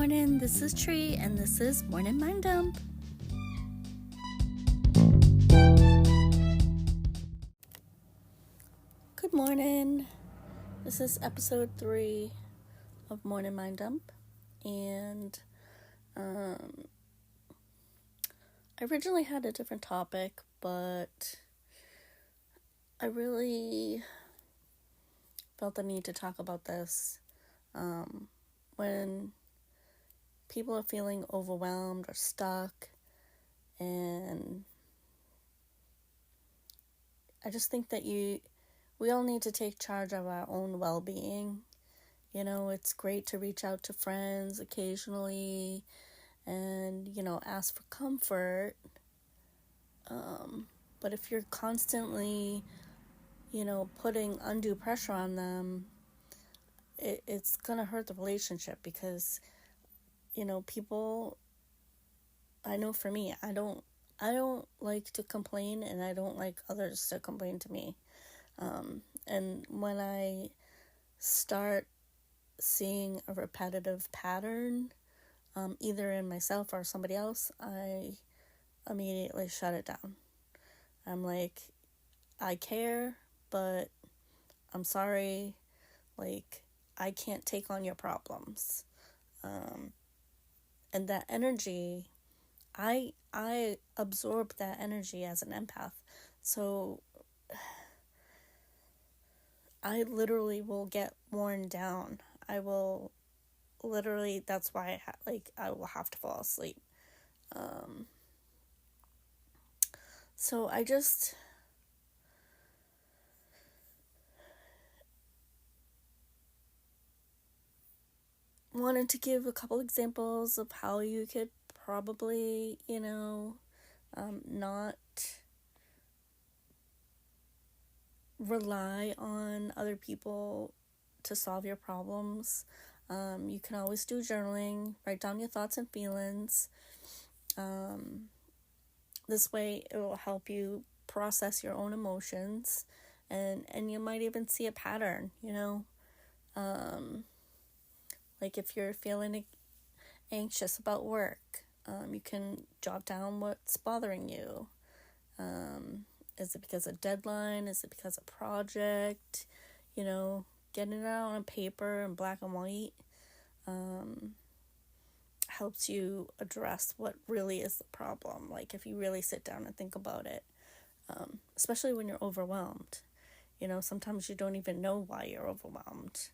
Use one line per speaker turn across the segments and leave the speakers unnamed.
morning, this is Trie, and this is Morning Mind Dump. Good morning. This is episode 3 of Morning Mind Dump, and I originally had a different topic, but I really felt the need to talk about this when people are feeling overwhelmed or stuck, and I just think that we all need to take charge of our own well-being. It's great to reach out to friends occasionally and, ask for comfort. But if you're constantly, putting undue pressure on them, it's going to hurt the relationship because, people, I know for me, I don't like to complain, and I don't like others to complain to me. And when I start seeing a repetitive pattern, either in myself or somebody else, I immediately shut it down. I'm like, I care, but I'm sorry, I can't take on your problems. And that energy, I absorb that energy as an empath. So I literally will get worn down. I will literally, that's why I will have to fall asleep. So I just wanted to give a couple examples of how you could probably, not rely on other people to solve your problems. You can always do journaling, write down your thoughts and feelings. This way it will help you process your own emotions, and you might even see a pattern, like if you're feeling anxious about work, you can jot down what's bothering you. Is it because of deadline? Is it because of project? Getting it out on paper in black and white helps you address what really is the problem. Like if you really sit down and think about it, especially when you're overwhelmed. Sometimes you don't even know why you're overwhelmed.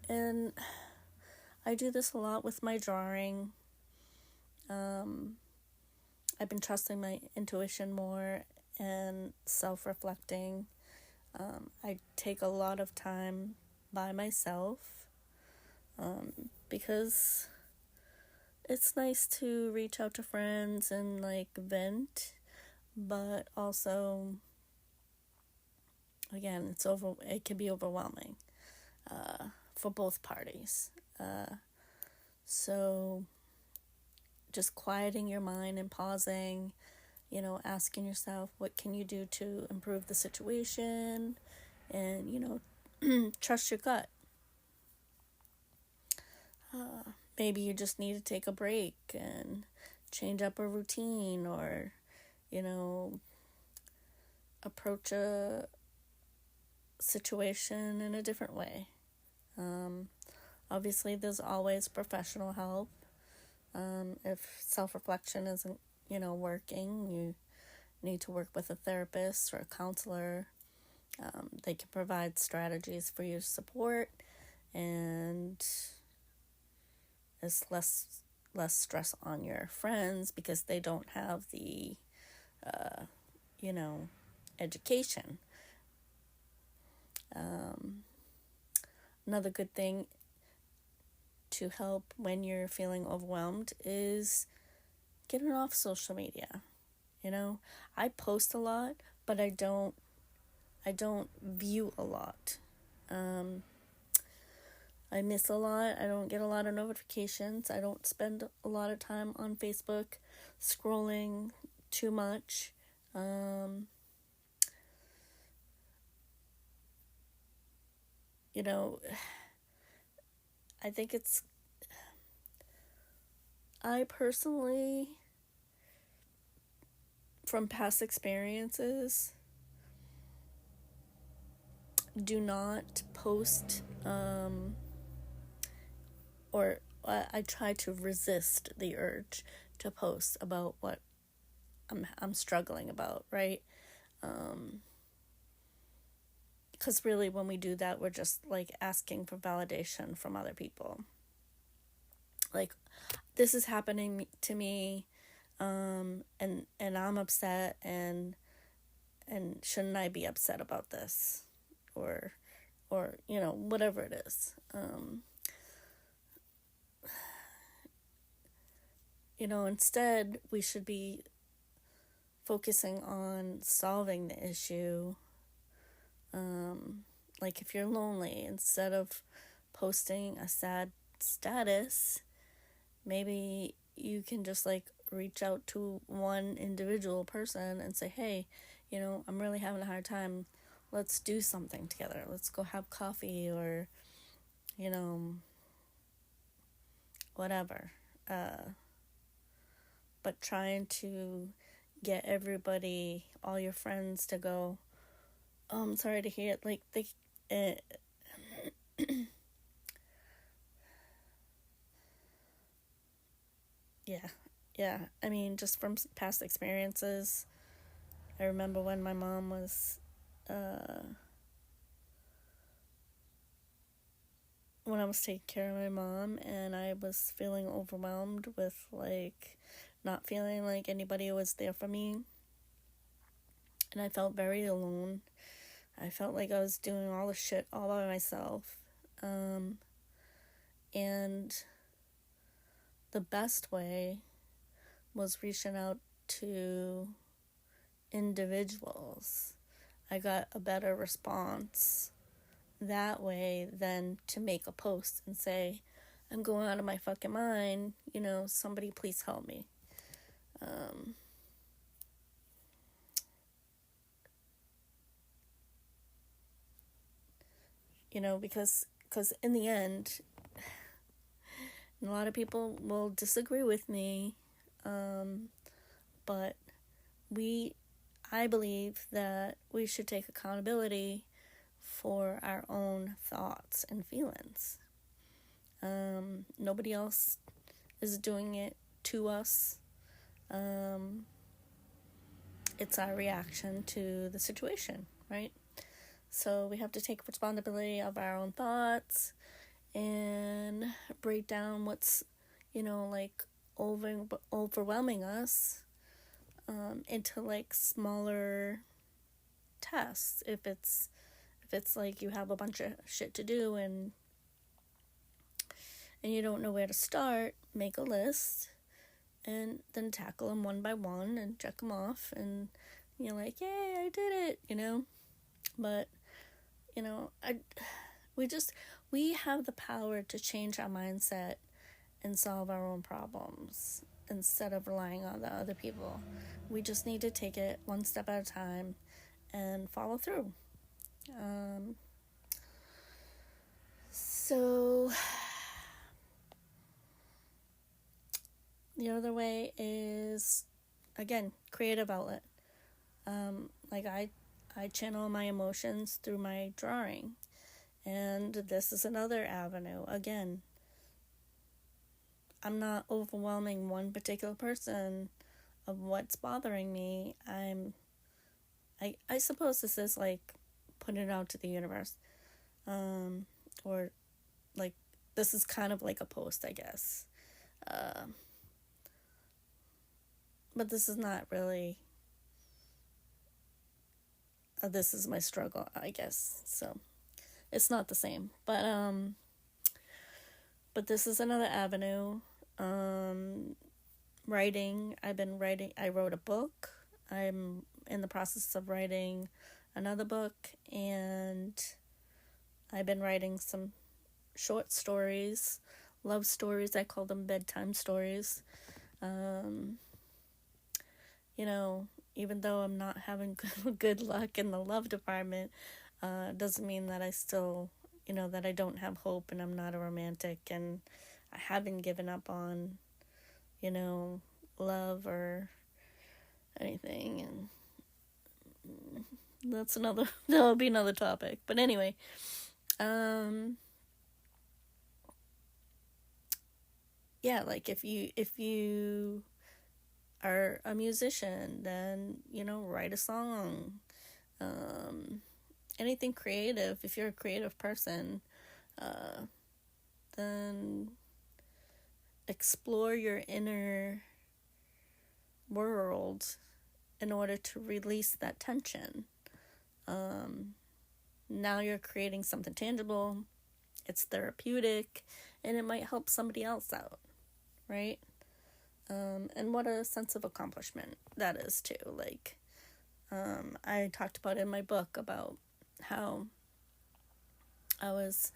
And I do this a lot with my drawing. I've been trusting my intuition more and self-reflecting. I take a lot of time by myself because it's nice to reach out to friends and vent, but also, again, it can be overwhelming for both parties. So just quieting your mind and pausing, asking yourself, what can you do to improve the situation? And, trust your gut. Maybe you just need to take a break and change up a routine, or, approach a situation in a different way. Obviously, there's always professional help. If self-reflection isn't, working, you need to work with a therapist or a counselor. They can provide strategies for your support, and it's less stress on your friends because they don't have the, education. Another good thing to help when you're feeling overwhelmed is getting off social media. I post a lot, but I don't view a lot. I miss a lot. I don't get a lot of notifications. I don't spend a lot of time on Facebook scrolling too much. I think I personally, from past experiences, do not post, or I try to resist the urge to post about what I'm struggling about, right? Because really, when we do that, we're just like asking for validation from other people. Like, this is happening to me, and I'm upset, and shouldn't I be upset about this, or whatever it is. Instead we should be focusing on solving the issue. Like, if you're lonely, instead of posting a sad status, maybe you can just like reach out to one individual person and say, hey, I'm really having a hard time. Let's do something together. Let's go have coffee, or, whatever. But trying to get everybody, all your friends, to go, oh, I'm sorry to hear it. Like, yeah. I mean, just from past experiences, I remember when my mom was, when I was taking care of my mom, and I was feeling overwhelmed with, like, not feeling like anybody was there for me. And I felt very alone. I felt like I was doing all the shit all by myself. And the best way was reaching out to individuals. I got a better response that way than to make a post and say, I'm going out of my fucking mind, somebody please help me. Because in the end, a lot of people will disagree with me, but I believe that we should take accountability for our own thoughts and feelings. Nobody else is doing it to us. It's our reaction to the situation, right? So we have to take responsibility of our own thoughts and break down what's, like, overwhelming us, into like smaller tasks. If it's like you have a bunch of shit to do, and you don't know where to start, make a list and then tackle them one by one and check them off, and you're like, yay, I did it, But we have the power to change our mindset and solve our own problems instead of relying on the other people. We just need to take it one step at a time and follow through. So the other way is, again, creative outlet. Like, I channel my emotions through my drawing, and this is another avenue. Again, I'm not overwhelming one particular person of what's bothering me. I suppose this is like putting it out to the universe, or like, this is kind of like a post, I guess. But this is not really, this is my struggle, I guess. So it's not the same, but this is another avenue. Writing. I wrote a book. I'm in the process of writing another book, and I've been writing some short stories, love stories. I call them bedtime stories. Even though I'm not having good luck in the love department, doesn't mean that I still that I don't have hope and I'm not a romantic and I haven't given up on, love or anything. And that'll be another topic. But anyway, yeah, like if you are a musician, then, write a song. Anything creative, if you're a creative person, then explore your inner world in order to release that tension. Now you're creating something tangible, it's therapeutic, and it might help somebody else out, right? And what a sense of accomplishment that is too. Like, I talked about in my book about how I was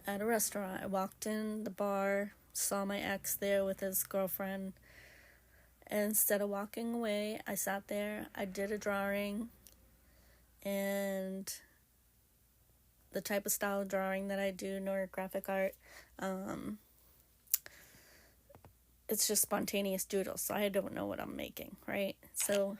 at a restaurant. I walked in the bar, saw my ex there with his girlfriend, and instead of walking away, I sat there, I did a drawing, and the type of style of drawing that I do, neurographic art, it's just spontaneous doodle, so I don't know what I'm making, right? So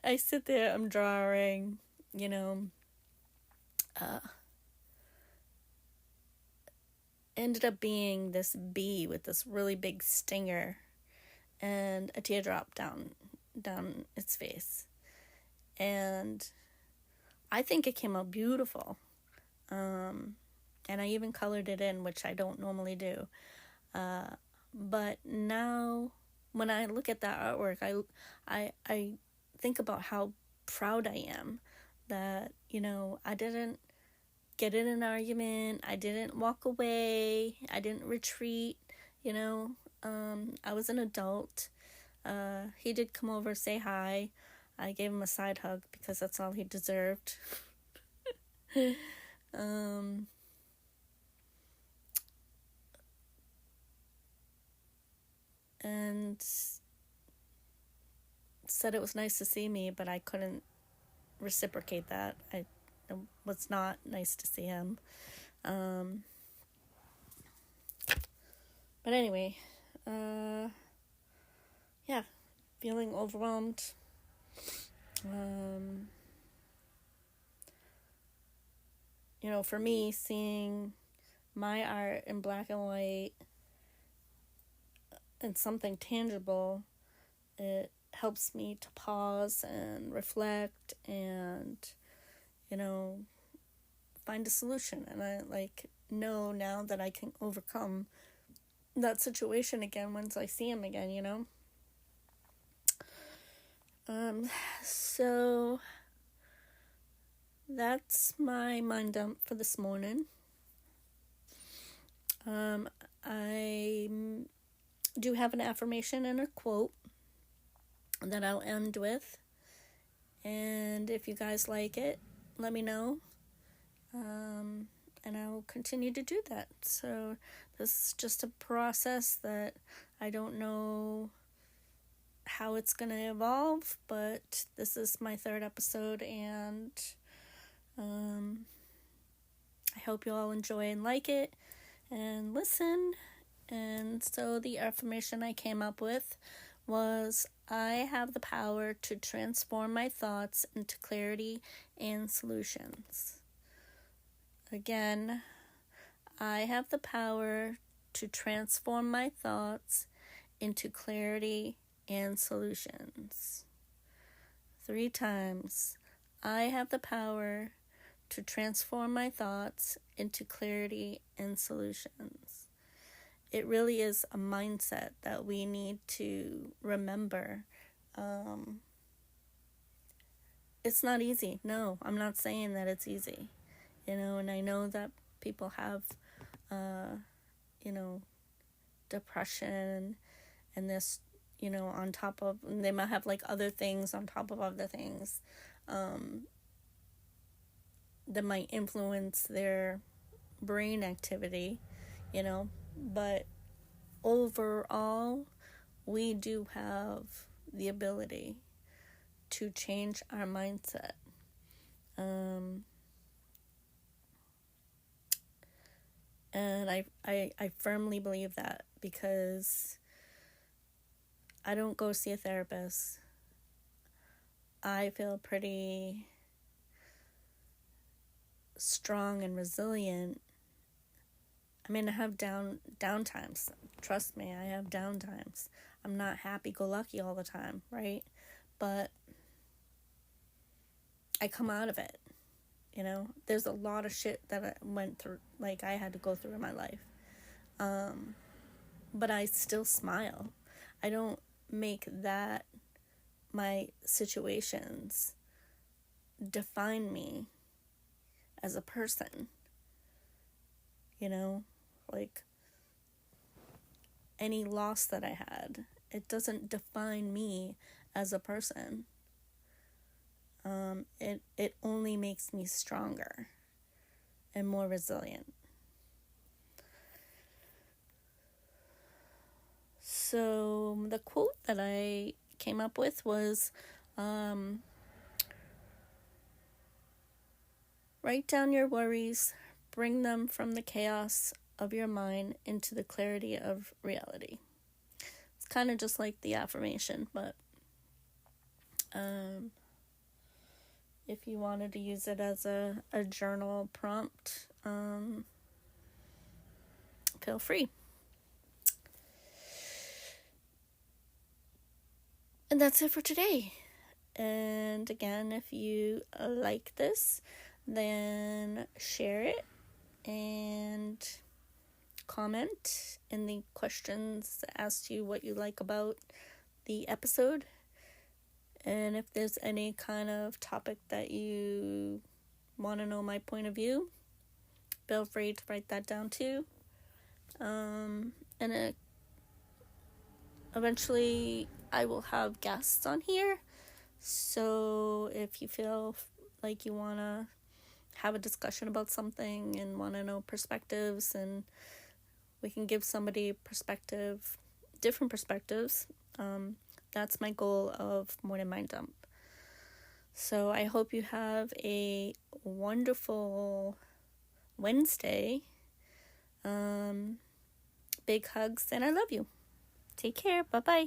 I sit there, I'm drawing, ended up being this bee with this really big stinger and a teardrop down its face. And I think it came out beautiful. And I even colored it in, which I don't normally do. But now, when I look at that artwork, I think about how proud I am that, I didn't get in an argument, I didn't walk away, I didn't retreat, I was an adult. He did come over, say hi. I gave him a side hug because that's all he deserved. And said it was nice to see me, but I couldn't reciprocate that. It was not nice to see him. But anyway, yeah, feeling overwhelmed. For me, seeing my art in black and white and something tangible, it helps me to pause and reflect and, find a solution. And I know now that I can overcome that situation again once I see him again, So that's my mind dump for this morning. I do have an affirmation and a quote that I'll end with. And if you guys like it, let me know. And I will continue to do that. So this is just a process that I don't know how it's going to evolve, but this is my 3rd episode, and I hope you all enjoy and like it and listen. And so the affirmation I came up with was, I have the power to transform my thoughts into clarity and solutions. Again, I have the power to transform my thoughts into clarity and solutions. 3 times. I have the power to transform my thoughts into clarity and solutions. It really is a mindset that we need to remember. It's not easy. No, I'm not saying that it's easy. And I know that people have, depression and this, on top of, and they might have other things on top of other things, that might influence their brain activity, but overall, we do have the ability to change our mindset. And I firmly believe that, because I don't go see a therapist. I feel pretty strong and resilient. I mean, I have downtimes. Trust me, I have downtimes. I'm not happy-go-lucky all the time, right? But I come out of it, you know? There's a lot of shit that I went through, like, I had to go through in my life. But I still smile. I don't make that, my situations, define me as a person, you know? Like, any loss that I had, it doesn't define me as a person. It only makes me stronger and more resilient. So the quote that I came up with was, write down your worries, bring them from the chaos of your mind into the clarity of reality. It's kind of just like the affirmation, but if you wanted to use it as a journal prompt, feel free. And that's it for today. And again, if you like this, then share it and comment in the questions as to what you like about the episode. And if there's any kind of topic that you want to know my point of view, feel free to write that down too. And eventually I will have guests on here. So if you feel like you want to have a discussion about something and want to know perspectives, and we can give somebody different perspectives, that's my goal of Morning Mind Dump. So I hope you have a wonderful Wednesday. Big hugs, and I love you. Take care. Bye-bye.